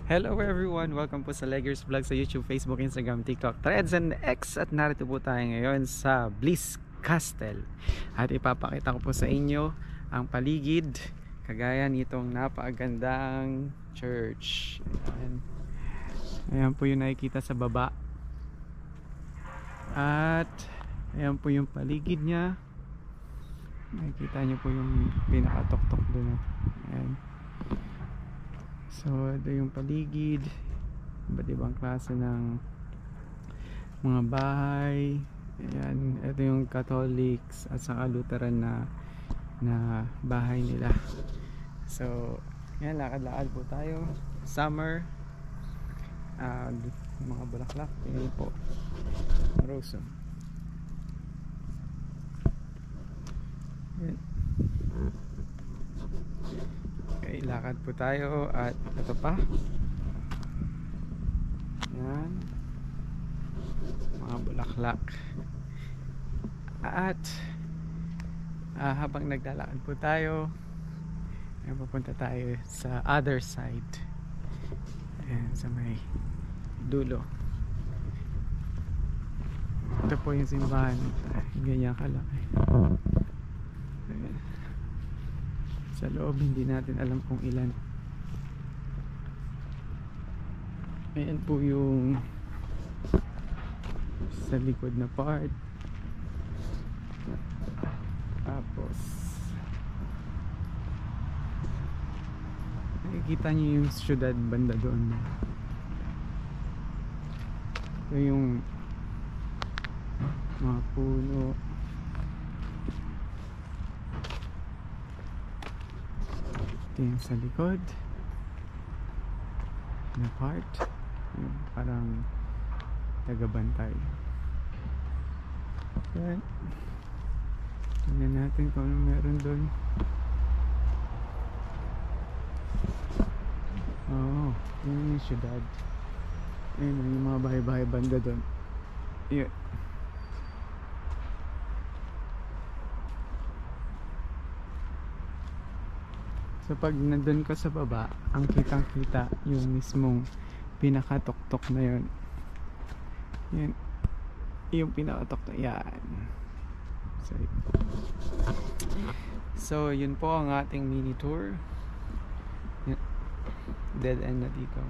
Hello everyone! Welcome po sa Leggers Vlog sa YouTube, Facebook, Instagram, TikTok, Threads, and X. At narito po tayo ngayon sa Bliss Castle. At ipapakita ko po sa inyo ang paligid kagaya nitong napakagandang church. Ayan po yung nakikita sa baba. At ayan po yung paligid niya. Nakikita nyo po yung pinakatok-tok doon. Ayan. So ito yung paligid, iba't ibang klase ng mga bahay. Ayan, ito yung Catholics at saka Lutheran na bahay nila. So ayan, lakad-lakad po tayo. Summer, mga bulaklak. Ayan po, rose. Ayan. Okay, lakad po tayo at ito pa. Yan. Mga bulaklak. At habang naglalakad po tayo, ay pupunta tayo sa other side. Ayan, sa may dulo. Ito po yung simbahan. Ganyan kalaki. Ayan. Sa loob hindi natin alam kung ilan. Ayan po yung sa likod na part. Tapos nakikita nyo yung syudad banda doon. Ito yung mga puno. Ito yung sa likod na part, yung parang tagabantay. Yan, tingnan natin kung ano meron doon. Yun yung syudad. Ayun yung mga bahay-bahay banda doon. Yun. So pag nandun ka sa baba, ang kitang kita yung mismong pinakatok-tok na yun. Yan. Yung pinakatok na yan. So yun po ang ating mini tour. Dead end na dito.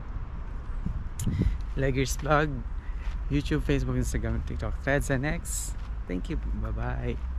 Leggers Vlog, YouTube, Facebook, Instagram, TikTok, Threads, and X. Thank you. Bye bye.